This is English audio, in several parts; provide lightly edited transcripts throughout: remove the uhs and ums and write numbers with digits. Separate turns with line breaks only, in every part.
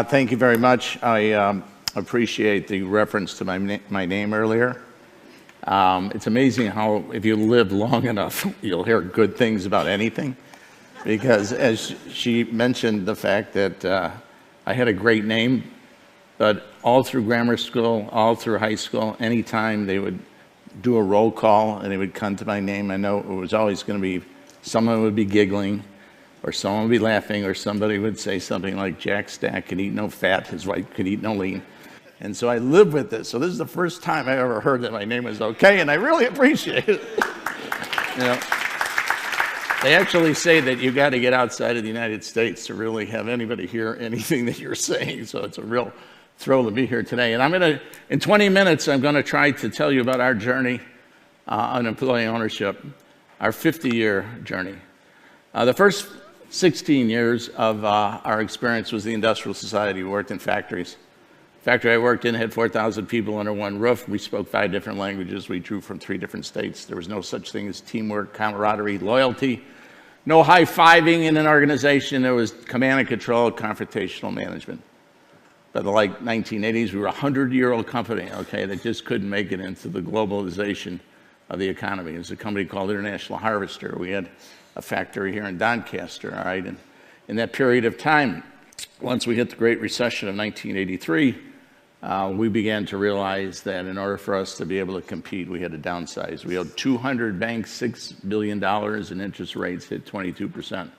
Thank you very much. I appreciate the reference to my name earlier. It's amazing how, if you live long enough, you'll hear good things about anything. Because as she mentioned, the fact that I had a great name, but all through grammar school, all through high school, anytime they would do a roll call and they would come to my name, I know it was always going to be, someone would be giggling, or someone would be laughing, or somebody would say something like, Jack Stack could eat no fat, his wife could eat no lean. And so I lived with this. So this is the first time I ever heard that my name was okay, and I really appreciate it. You know, they actually say that you got to get outside of the United States to really have anybody hear anything that you're saying. So it's a real thrill to be here today. And in 20 minutes, I'm going to try to tell you about our journey on employee ownership, our 50-year journey. The first 16 years of our experience was the Industrial Society. We worked in factories. The factory I worked in had 4,000 people under one roof. We spoke 5 different languages. We drew from 3 different states. There was no such thing as teamwork, camaraderie, loyalty. No high-fiving in an organization. There was command and control, confrontational management. By the late 1980s, we were a 100-year-old company, okay, that just couldn't make it into the globalization of the economy. It was a company called International Harvester. We had a factory here in Doncaster, all right? And in that period of time, once we hit the Great Recession of 1983, we began to realize that in order for us to be able to compete, we had to downsize. We owed 200 banks $6 billion, and interest rates hit 22%.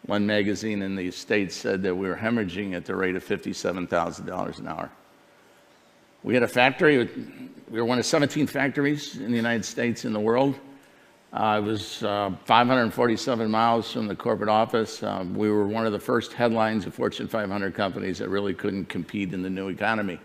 One magazine in the States said that we were hemorrhaging at the rate of $57,000 an hour. We had a factory. We were one of 17 factories in the United States and the world. It was 547 miles from the corporate office. We were one of the first headlines of Fortune 500 companies that really couldn't compete in the new economy.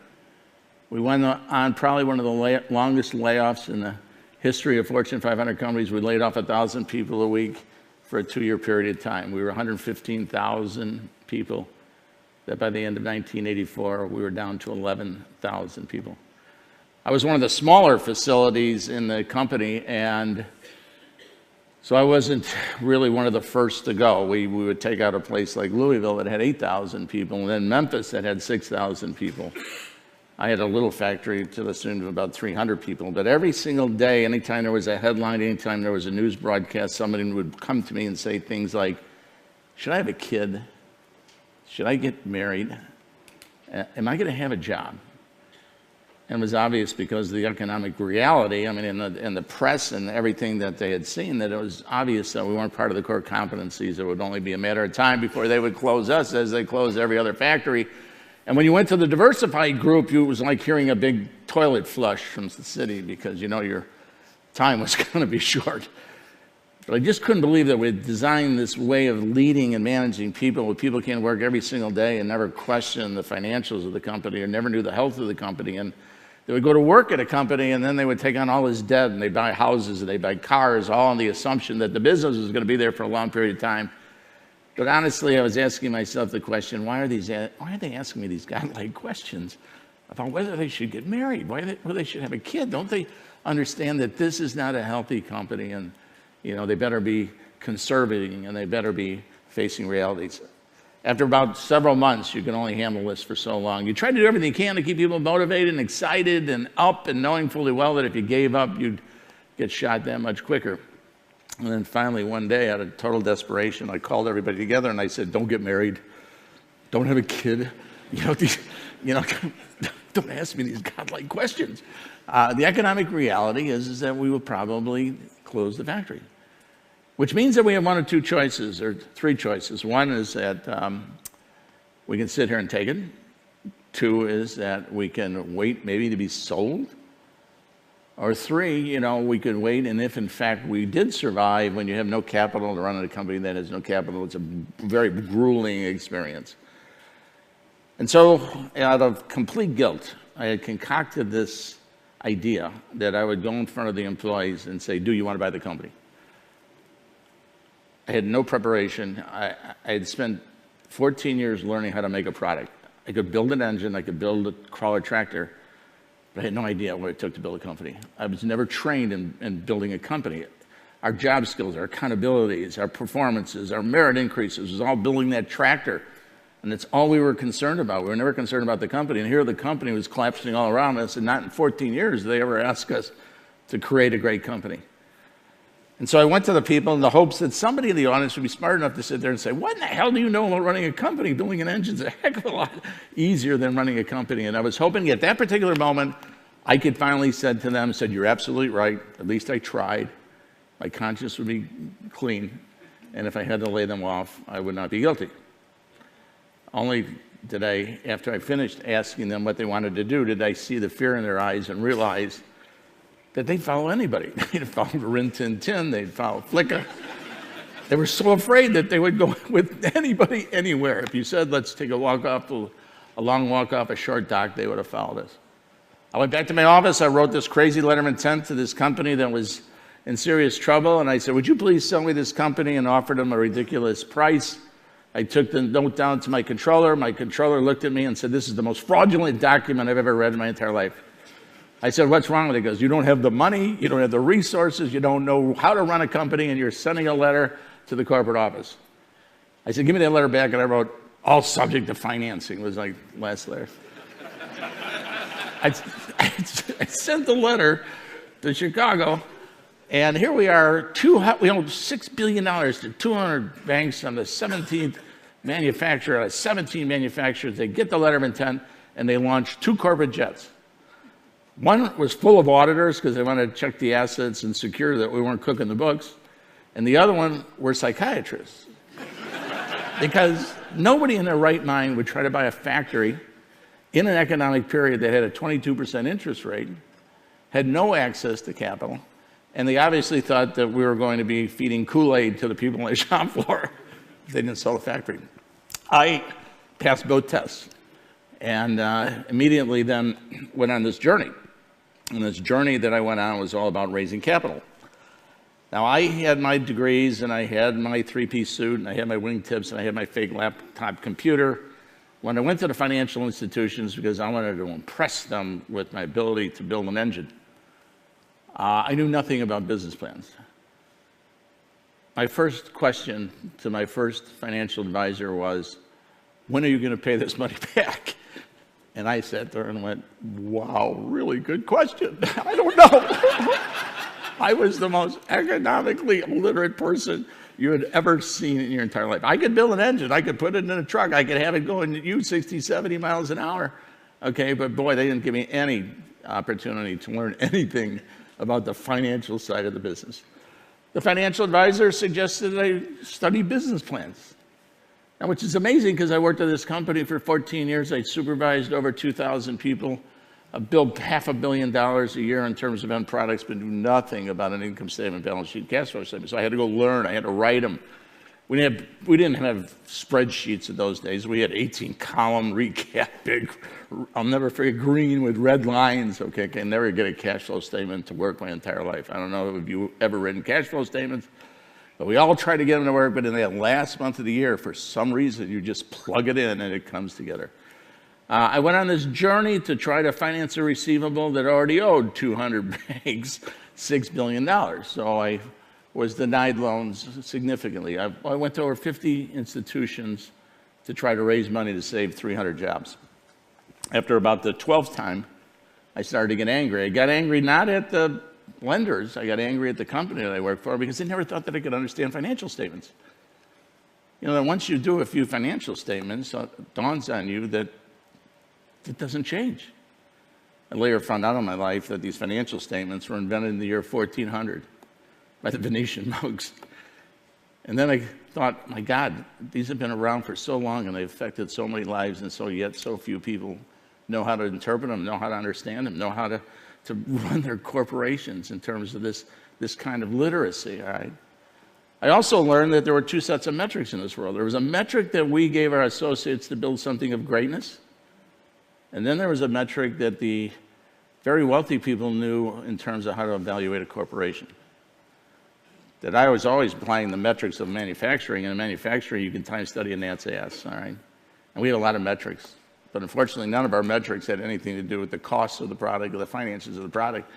We went on probably one of the longest layoffs in the history of Fortune 500 companies. We laid off 1,000 people a week for a 2-year period of time. We were 115,000 people. That by the end of 1984, we were down to 11,000 people. I was one of the smaller facilities in the company, and so I wasn't really one of the first to go. We would take out a place like Louisville that had 8,000 people, and then Memphis that had 6,000 people. I had a little factory to the tune of about 300 people, but every single day, anytime there was a headline, anytime there was a news broadcast, somebody would come to me and say things like, should I have a kid? Should I get married? Am I going to have a job? And it was obvious because of the economic reality, I mean, in the press and everything that they had seen, that it was obvious that we weren't part of the core competencies. It would only be a matter of time before they would close us as they closed every other factory. And when you went to the diversified group, it was like hearing a big toilet flush from the city because you know your time was going to be short. But I just couldn't believe that we had designed this way of leading and managing people where people came to work every single day and never questioned the financials of the company or never knew the health of the company. And they would go to work at a company and then they would take on all this debt and they buy houses and they buy cars, all on the assumption that the business was going to be there for a long period of time. But honestly, I was asking myself the question, why are they asking me these godlike questions about whether they should get married, whether they should have a kid? Don't they understand that this is not a healthy company and you know, they better be conserving and they better be facing realities? After about several months, you can only handle this for so long. You try to do everything you can to keep people motivated and excited and up and knowing fully well that if you gave up, you'd get shot that much quicker. And then finally one day, out of total desperation, I called everybody together and I said, don't get married. Don't have a kid. Don't ask me these godlike questions. The economic reality is that we will probably close the factory. Which means that we have 1 or 2 choices, or 3 choices. One is that we can sit here and take it. 2 is that we can wait maybe to be sold. Or 3, we could wait, and if in fact we did survive, when you have no capital to run a company that has no capital, it's a very grueling experience. And so, out of complete guilt, I had concocted this idea that I would go in front of the employees and say, do you want to buy the company? I had no preparation. I had spent 14 years learning how to make a product. I could build an engine, I could build a crawler tractor, but I had no idea what it took to build a company. I was never trained in building a company. Our job skills, our accountabilities, our performances, our merit increases was all building that tractor And it's all we were concerned about. We were never concerned about the company. And here the company was collapsing all around us, and not in 14 years did they ever ask us to create a great company. And so I went to the people in the hopes that somebody in the audience would be smart enough to sit there and say, what in the hell do you know about running a company? Building an engine's a heck of a lot easier than running a company. And I was hoping at that particular moment, I could finally said to them, you're absolutely right. At least I tried. My conscience would be clean. And if I had to lay them off, I would not be guilty. Only did I, after I finished asking them what they wanted to do, did I see the fear in their eyes and realize that they'd follow anybody. They'd follow Rin Tin Tin, they'd follow Flicka. They were so afraid that they would go with anybody, anywhere. If you said, let's take a long walk off a short dock, they would have followed us. I went back to my office, I wrote this crazy letter of intent to this company that was in serious trouble, and I said, would you please sell me this company, and offered them a ridiculous price. I took the note down to my controller. My controller looked at me and said, this is the most fraudulent document I've ever read in my entire life. I said, what's wrong with it? He goes, you don't have the money, you don't have the resources, you don't know how to run a company, and you're sending a letter to the corporate office. I said, give me that letter back, and I wrote, all subject to financing, was my last letter. I sent the letter to Chicago, and here we are, we own $6 billion to 200 banks. I'm the 17th manufacturer out of 17 manufacturers. They get the letter of intent, and they launch 2 corporate jets. One was full of auditors because they wanted to check the assets and secure that we weren't cooking the books. And the other one were psychiatrists. Because nobody in their right mind would try to buy a factory in an economic period that had a 22% interest rate, had no access to capital, and they obviously thought that we were going to be feeding Kool-Aid to the people on the shop floor if they didn't sell the factory. I passed both tests and immediately then went on this journey. And this journey that I went on was all about raising capital. Now, I had my degrees, and I had my 3-piece suit, and I had my wingtips, and I had my fake laptop computer. When I went to the financial institutions, because I wanted to impress them with my ability to build an engine, I knew nothing about business plans. My first question to my first financial advisor was, when are you going to pay this money back? And I sat there and went, wow, really good question. I don't know. I was the most economically illiterate person you had ever seen in your entire life. I could build an engine. I could put it in a truck. I could have it going at you 60, 70 miles an hour. Okay, but boy, they didn't give me any opportunity to learn anything about the financial side of the business. The financial advisor suggested that I study business plans. Now, which is amazing because I worked at this company for 14 years. I supervised over 2,000 people. I built $500 million a year in terms of end products, but knew nothing about an income statement, balance sheet, cash flow statement. So I had to go learn. I had to write them. We didn't have spreadsheets in those days. We had 18-column recap, big, I'll never forget, green with red lines. Okay, I can never get a cash flow statement to work my entire life. I don't know if you ever written cash flow statements, but we all try to get them to work, but in that last month of the year, for some reason, you just plug it in and it comes together. I went on this journey to try to finance a receivable that already owed 200 banks $6 billion. So I was denied loans significantly. I went to over 50 institutions to try to raise money to save 300 jobs. After about the 12th time, I started to get angry. I got angry not at the lenders, I got angry at the company that I worked for because they never thought that I could understand financial statements. You know, once you do a few financial statements, it dawns on you that it doesn't change. I later found out in my life that these financial statements were invented in the year 1400 by the Venetian monks. And then I thought, my God, these have been around for so long and they've affected so many lives, and yet so few people know how to interpret them, know how to understand them, know how to run their corporations in terms of this kind of literacy, all right? I also learned that there were 2 sets of metrics in this world. There was a metric that we gave our associates to build something of greatness, and then there was a metric that the very wealthy people knew in terms of how to evaluate a corporation. That I was always applying the metrics of manufacturing, and in manufacturing you can time study a gnat's ass, all right? And we had a lot of metrics, but unfortunately none of our metrics had anything to do with the costs of the product or the finances of the product.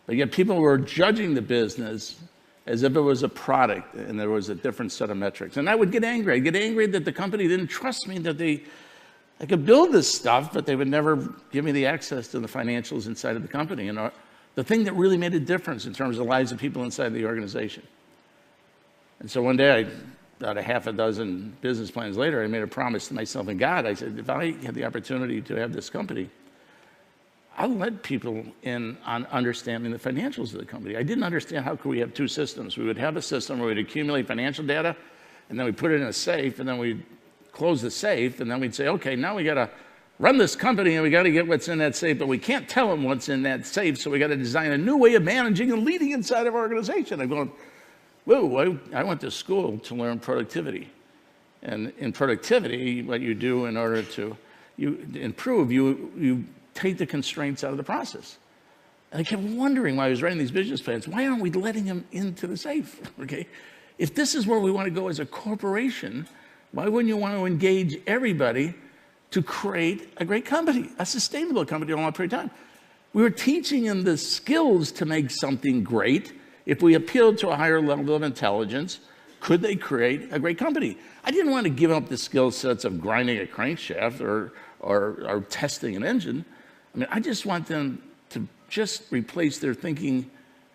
But yet people were judging the business as if it was a product and there was a different set of metrics. And I would get angry. I'd get angry that the company didn't trust me, that I could build this stuff, but they would never give me the access to the financials inside of the company. And the thing that really made a difference in terms of the lives of people inside the organization. And so one day, about a half a dozen business plans later, I made a promise to myself and God. I said, if I had the opportunity to have this company, I'll let people in on understanding the financials of the company. I didn't understand how could we have two systems. We would have a system where we'd accumulate financial data, and then we put it in a safe, and then we'd close the safe, and then we'd say, okay, now we got to run this company, and we got to get what's in that safe, but we can't tell them what's in that safe, so we got to design a new way of managing and leading inside of our organization. I'm going, whoa, I went to school to learn productivity. And in productivity, what you do in order to improve, you take the constraints out of the process. And I kept wondering while I was writing these business plans, why aren't we letting them into the safe? Okay, if this is where we want to go as a corporation, why wouldn't you want to engage everybody to create a great company, a sustainable company over a long period of time? We were teaching them the skills to make something great. If we appealed to a higher level of intelligence, could they create a great company? I didn't want to give up the skill sets of grinding a crankshaft or testing an engine. I mean, I just want them to just replace their thinking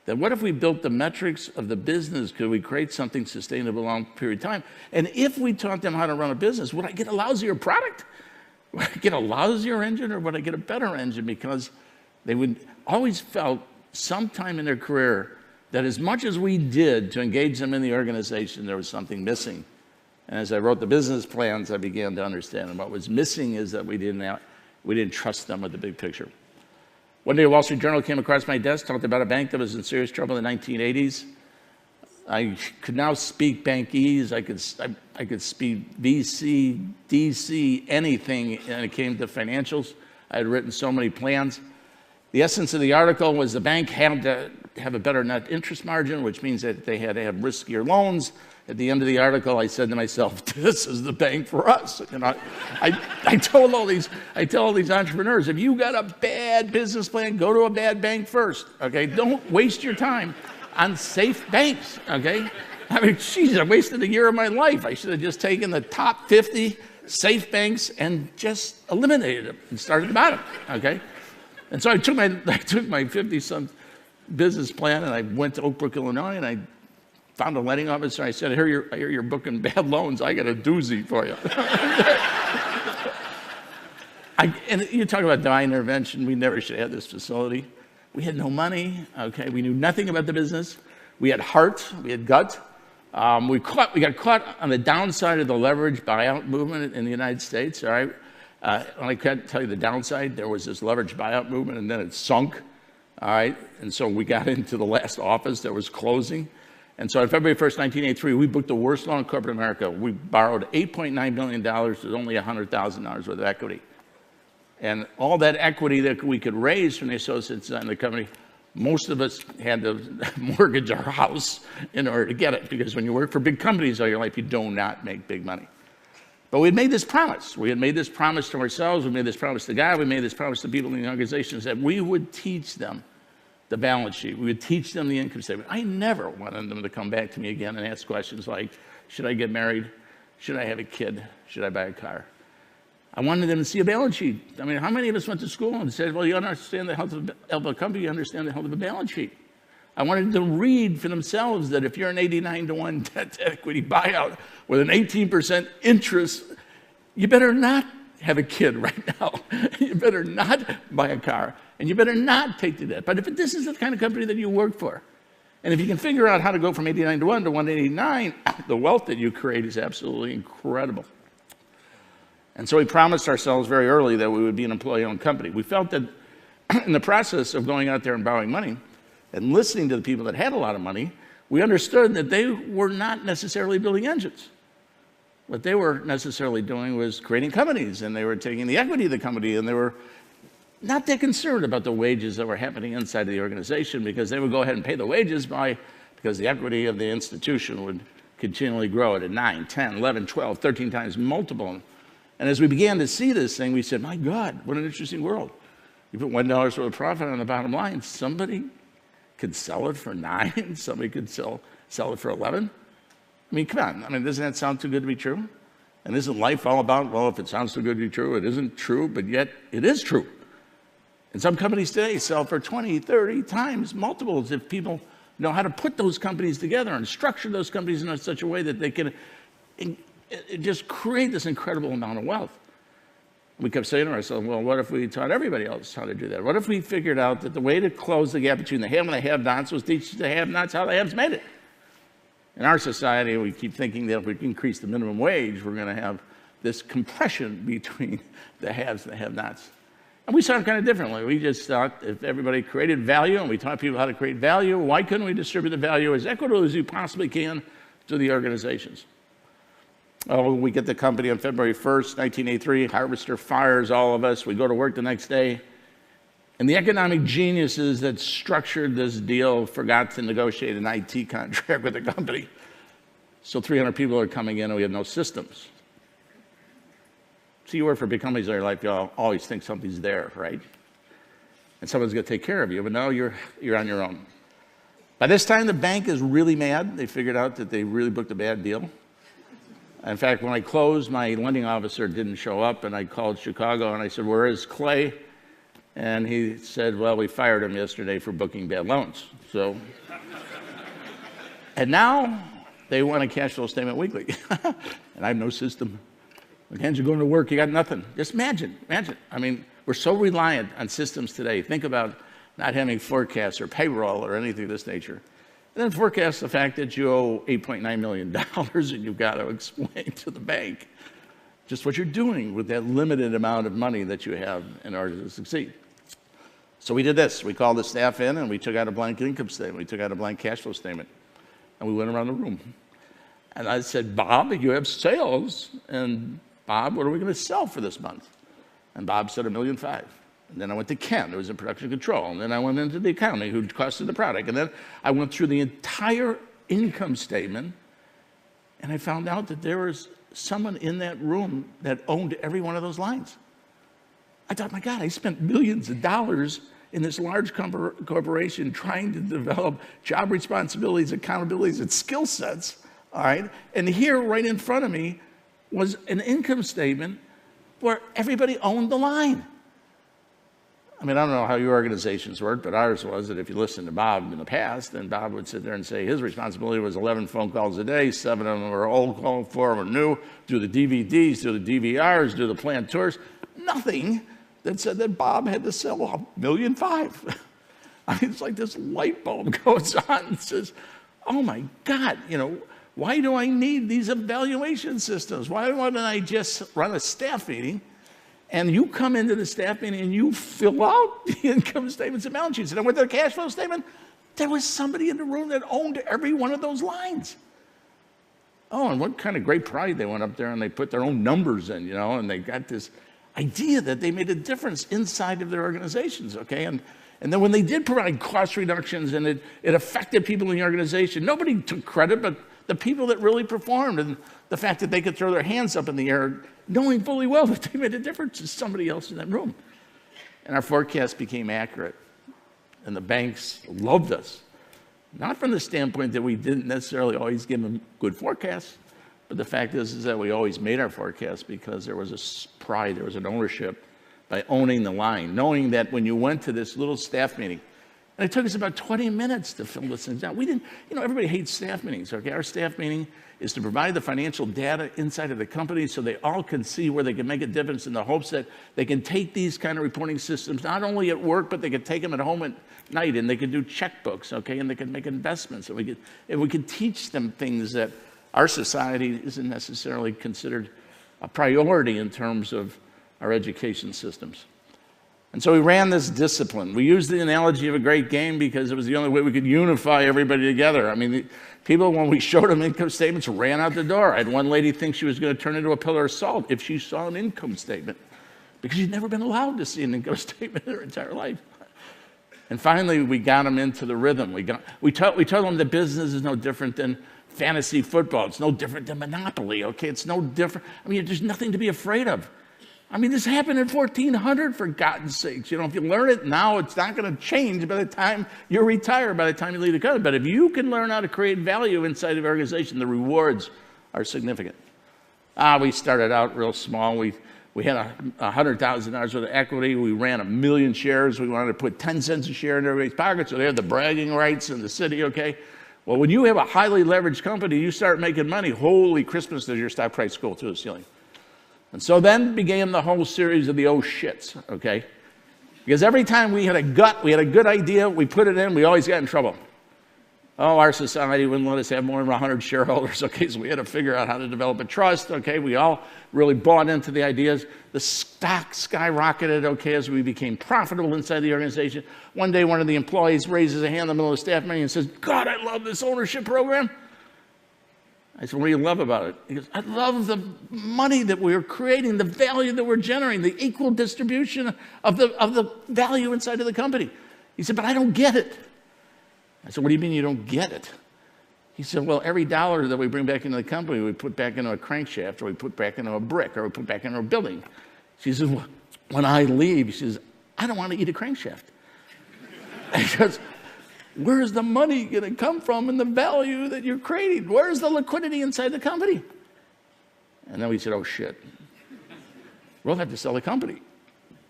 that what if we built the metrics of the business, could we create something sustainable a long period of time? And if we taught them how to run a business, would I get a lousier product? Would I get a lousier engine, or would I get a better engine? Because they would always felt sometime in their career that as much as we did to engage them in the organization, there was something missing. And as I wrote the business plans, I began to understand. And what was missing is that we didn't trust them with the big picture. One day, a Wall Street Journal came across my desk, talked about a bank that was in serious trouble in the 1980s. I could now speak bankese. I could speak VC, DC, anything, and it came to financials. I had written so many plans. The essence of the article was the bank had to have a better net interest margin, which means that they had to have riskier loans. At the end of the article, I said to myself, this is the bank for us. You know, I tell all these entrepreneurs, if you got a bad business plan, go to a bad bank first, okay? Don't waste your time on safe banks, okay? I mean, geez, I wasted a year of my life. I should have just taken the top 50 safe banks and just eliminated them and started at the bottom, okay? And so I took my 50-some business plan, and I went to Oak Brook, Illinois, and I found a lending officer. I said, I hear you're booking bad loans. I got a doozy for you. And you talk about divine intervention. We never should have this facility. We had no money. Okay, we knew nothing about the business. We had heart. We had gut. We got caught on the downside of the leverage buyout movement in the United States. All right, and I can't tell you the downside. There was this leverage buyout movement, and then it sunk. All right, and so we got into the last office that was closing. And so on February 1st, 1983, we booked the worst loan in corporate America. We borrowed $8.9 million with only $100,000 worth of equity. And all that equity that we could raise from the associates in the company, most of us had to mortgage our house in order to get it, because when you work for big companies all your life, you do not make big money. But we had made this promise. We had made this promise to ourselves. We made this promise to God. We made this promise to people in the organizations that we would teach them the balance sheet. We would teach them the income statement. I never wanted them to come back to me again and ask questions like, should I get married? Should I have a kid? Should I buy a car? I wanted them to see a balance sheet. I mean, how many of us went to school and said, well, you understand the health of a company, you understand the health of a balance sheet. I wanted them to read for themselves that if you're an 89-to-1 debt-to-equity buyout with an 18% interest, you better not have a kid right now. You better not buy a car. And you better not take the debt. But if this is the kind of company that you work for, and if you can figure out how to go from 89-to-1 to 189, the wealth that you create is absolutely incredible. And so we promised ourselves very early that we would be an employee-owned company. We felt that in the process of going out there and borrowing money and listening to the people that had a lot of money, we understood that they were not necessarily building engines. What they were necessarily doing was creating companies, and they were taking the equity of the company, and they were not that concerned about the wages that were happening inside of the organization, because they would go ahead and pay the wages because the equity of the institution would continually grow at a 9, 10, 11, 12, 13 times multiple. And as we began to see this thing, we said, my God, what an interesting world. You put $1 worth of profit on the bottom line, somebody could sell it for 9, somebody could sell sell it for 11. I mean, come on. I mean, doesn't that sound too good to be true? And isn't life all about, well, if it sounds too good to be true, it isn't true, but yet it is true. And some companies today sell for 20, 30 times multiples if people know how to put those companies together and structure those companies in such a way that they can just create this incredible amount of wealth. We kept saying to ourselves, well, what if we taught everybody else how to do that? What if we figured out that the way to close the gap between the have and the have-nots was teach the have-nots how the haves made it? In our society, we keep thinking that if we increase the minimum wage, we're going to have this compression between the haves and the have-nots. And we saw it kind of differently. We just thought if everybody created value and we taught people how to create value, why couldn't we distribute the value as equitably as you possibly can to the organizations? Oh, we get the company on February 1st, 1983. Harvester fires all of us. We go to work the next day. And the economic geniuses that structured this deal forgot to negotiate an IT contract with the company. So 300 people are coming in and we have no systems. So you work for big companies all your life, you always think something's there, right? And someone's going to take care of you, but no, you're on your own. By this time, the bank is really mad. They figured out that they really booked a bad deal. In fact, when I closed, my lending officer didn't show up, and I called Chicago, and I said, where is Clay? And he said, well, we fired him yesterday for booking bad loans. So, and now they want a cash flow statement weekly, and I have no system. Again, you're going to work, you got nothing. Just imagine. I mean, we're so reliant on systems today. Think about not having forecasts or payroll or anything of this nature. And then forecast the fact that you owe $8.9 million and you've got to explain to the bank just what you're doing with that limited amount of money that you have in order to succeed. So we did this. We called the staff in and we took out a blank income statement. We took out a blank cash flow statement. And we went around the room. And I said, Bob, you have sales. And Bob, what are we going to sell for this month? And Bob said $1.5 million. And then I went to Ken, who was in production control. And then I went into the accounting, who costed the product. And then I went through the entire income statement. And I found out that there was someone in that room that owned every one of those lines. I thought, my God, I spent millions of dollars in this large corporation trying to develop job responsibilities, accountabilities, and skill sets. All right. And here, right in front of me, was an income statement where everybody owned the line. I mean, I don't know how your organizations work, but ours was that if you listened to Bob in the past, then Bob would sit there and say his responsibility was 11 phone calls a day, 7 of them were old call, 4 were new, do the DVDs, do the DVRs, do the planned tours. Nothing that said that Bob had to sell $1.5 million. I mean, it's like this light bulb goes on and says, oh my God, why do I need these evaluation systems? Why don't I just run a staff meeting and you come into the staff meeting and you fill out the income statements and balance sheets? And with their cash flow statement, there was somebody in the room that owned every one of those lines. Oh, and what kind of great pride they went up there and they put their own numbers in, and they got this idea that they made a difference inside of their organizations, okay? And then when they did provide cost reductions and it affected people in the organization, nobody took credit, but the people that really performed, and the fact that they could throw their hands up in the air, knowing fully well that they made a difference to somebody else in that room. And our forecast became accurate. And the banks loved us. Not from the standpoint that we didn't necessarily always give them good forecasts, but the fact is that we always made our forecasts because there was a pride, there was an ownership by owning the line, knowing that when you went to this little staff meeting, and it took us about 20 minutes to fill this thing out. We didn't, everybody hates staff meetings, okay? Our staff meeting is to provide the financial data inside of the company so they all can see where they can make a difference in the hopes that they can take these kind of reporting systems, not only at work, but they can take them at home at night and they can do checkbooks, okay? And they can make investments. And we could teach them things that our society isn't necessarily considered a priority in terms of our education systems. And so we ran this discipline. We used the analogy of a great game because it was the only way we could unify everybody together. I mean, the people, when we showed them income statements, ran out the door. I had one lady think she was going to turn into a pillar of salt if she saw an income statement because she'd never been allowed to see an income statement in her entire life. And finally, we got them into the rhythm. We told them that business is no different than fantasy football. It's no different than Monopoly, okay? It's no different. I mean, there's nothing to be afraid of. I mean, this happened in 1400, for God's sakes. You know, if you learn it now, it's not going to change by the time you retire, by the time you leave the company. But if you can learn how to create value inside of your organization, the rewards are significant. We started out real small. We had $100,000 worth of equity. We ran 1 million shares. We wanted to put 10 cents a share in everybody's pocket, so they had the bragging rights in the city, okay? Well, when you have a highly leveraged company, you start making money. Holy Christmas, does your stock price go to the ceiling. And so then began the whole series of the oh shits, okay? Because every time we had a good idea, we put it in, we always got in trouble. Oh, our society wouldn't let us have more than 100 shareholders, okay? So we had to figure out how to develop a trust, okay? We all really bought into the ideas. The stock skyrocketed, okay, as we became profitable inside the organization. One day, one of the employees raises a hand in the middle of the staff meeting and says, God, I love this ownership program. I said, what do you love about it? He goes, I love the money that we're creating, the value that we're generating, the equal distribution of the value inside of the company. He said, but I don't get it. I said, what do you mean you don't get it? He said, well, every dollar that we bring back into the company, we put back into a crankshaft, or we put back into a brick, or we put back into a building. She says, well, when I leave, she says, I don't want to eat a crankshaft. He goes, where's the money going to come from and the value that you're creating? Where's the liquidity inside the company? And then we said, oh, shit. We'll have to sell the company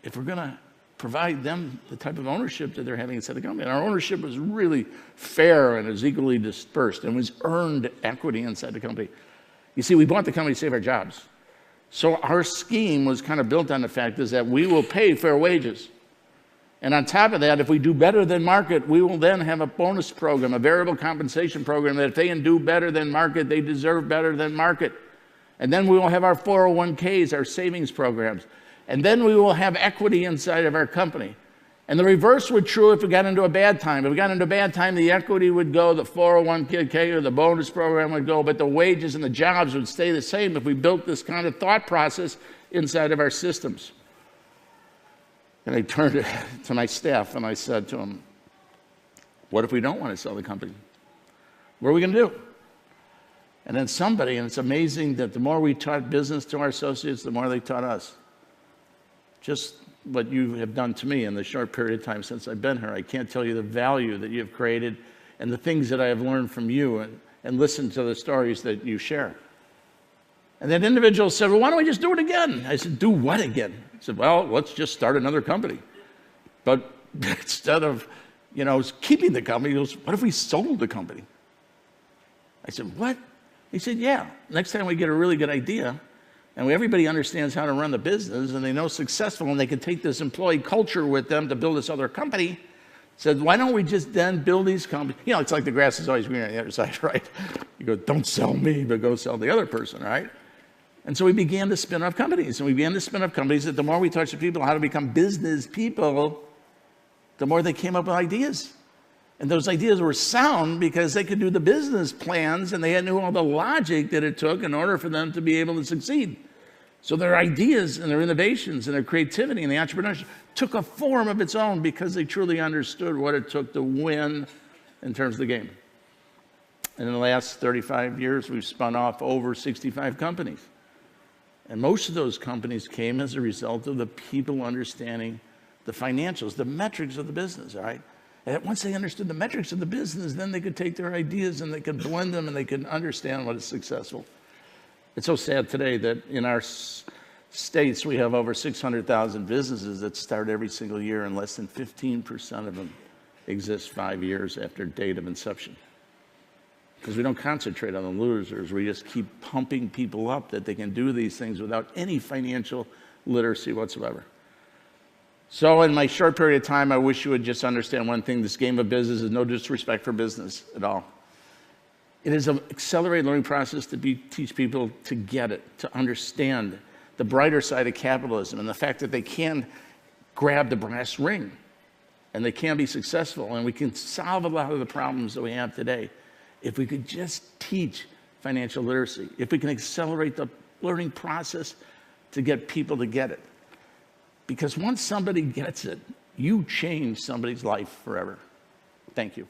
if we're going to provide them the type of ownership that they're having inside the company. And our ownership was really fair and is equally dispersed and was earned equity inside the company. You see, we bought the company to save our jobs. So our scheme was kind of built on the fact is that we will pay fair wages. And on top of that, if we do better than market, we will then have a bonus program, a variable compensation program, that if they can do better than market, they deserve better than market. And then we will have our 401ks, our savings programs. And then we will have equity inside of our company. And the reverse would be true if we got into a bad time. If we got into a bad time, the equity would go, the 401k or the bonus program would go, but the wages and the jobs would stay the same if we built this kind of thought process inside of our systems. And I turned to my staff and I said to them, what if we don't want to sell the company? What are we going to do? And then somebody, and it's amazing that the more we taught business to our associates, the more they taught us. Just what you have done to me in the short period of time since I've been here. I can't tell you the value that you have created and the things that I have learned from you and listened to the stories that you share. And that individual said, well, why don't we just do it again? I said, do what again? He said, well, let's just start another company. But instead of, keeping the company, he goes, what if we sold the company? I said, what? He said, yeah. Next time we get a really good idea, and everybody understands how to run the business, and they know successful, and they can take this employee culture with them to build this other company, said, why don't we just then build these companies? It's like the grass is always greener on the other side, right? You go, don't sell me, but go sell the other person, right? And so we began to spin up companies. And we began to spin up companies that the more we taught the people how to become business people, the more they came up with ideas. And those ideas were sound because they could do the business plans and they knew all the logic that it took in order for them to be able to succeed. So their ideas and their innovations and their creativity and the entrepreneurship took a form of its own because they truly understood what it took to win in terms of the game. And in the last 35 years, we've spun off over 65 companies. And most of those companies came as a result of the people understanding the financials, the metrics of the business, all right? And once they understood the metrics of the business, then they could take their ideas and they could blend them and they could understand what is successful. It's so sad today that in our states, we have over 600,000 businesses that start every single year and less than 15% of them exist 5 years after date of inception. Because we don't concentrate on the losers. We just keep pumping people up that they can do these things without any financial literacy whatsoever. So in my short period of time, I wish you would just understand one thing. This game of business is no disrespect for business at all. It is an accelerated learning process to teach people to get it, to understand the brighter side of capitalism and the fact that they can grab the brass ring and they can be successful and we can solve a lot of the problems that we have today. If we could just teach financial literacy, if we can accelerate the learning process to get people to get it. Because once somebody gets it, you change somebody's life forever. Thank you.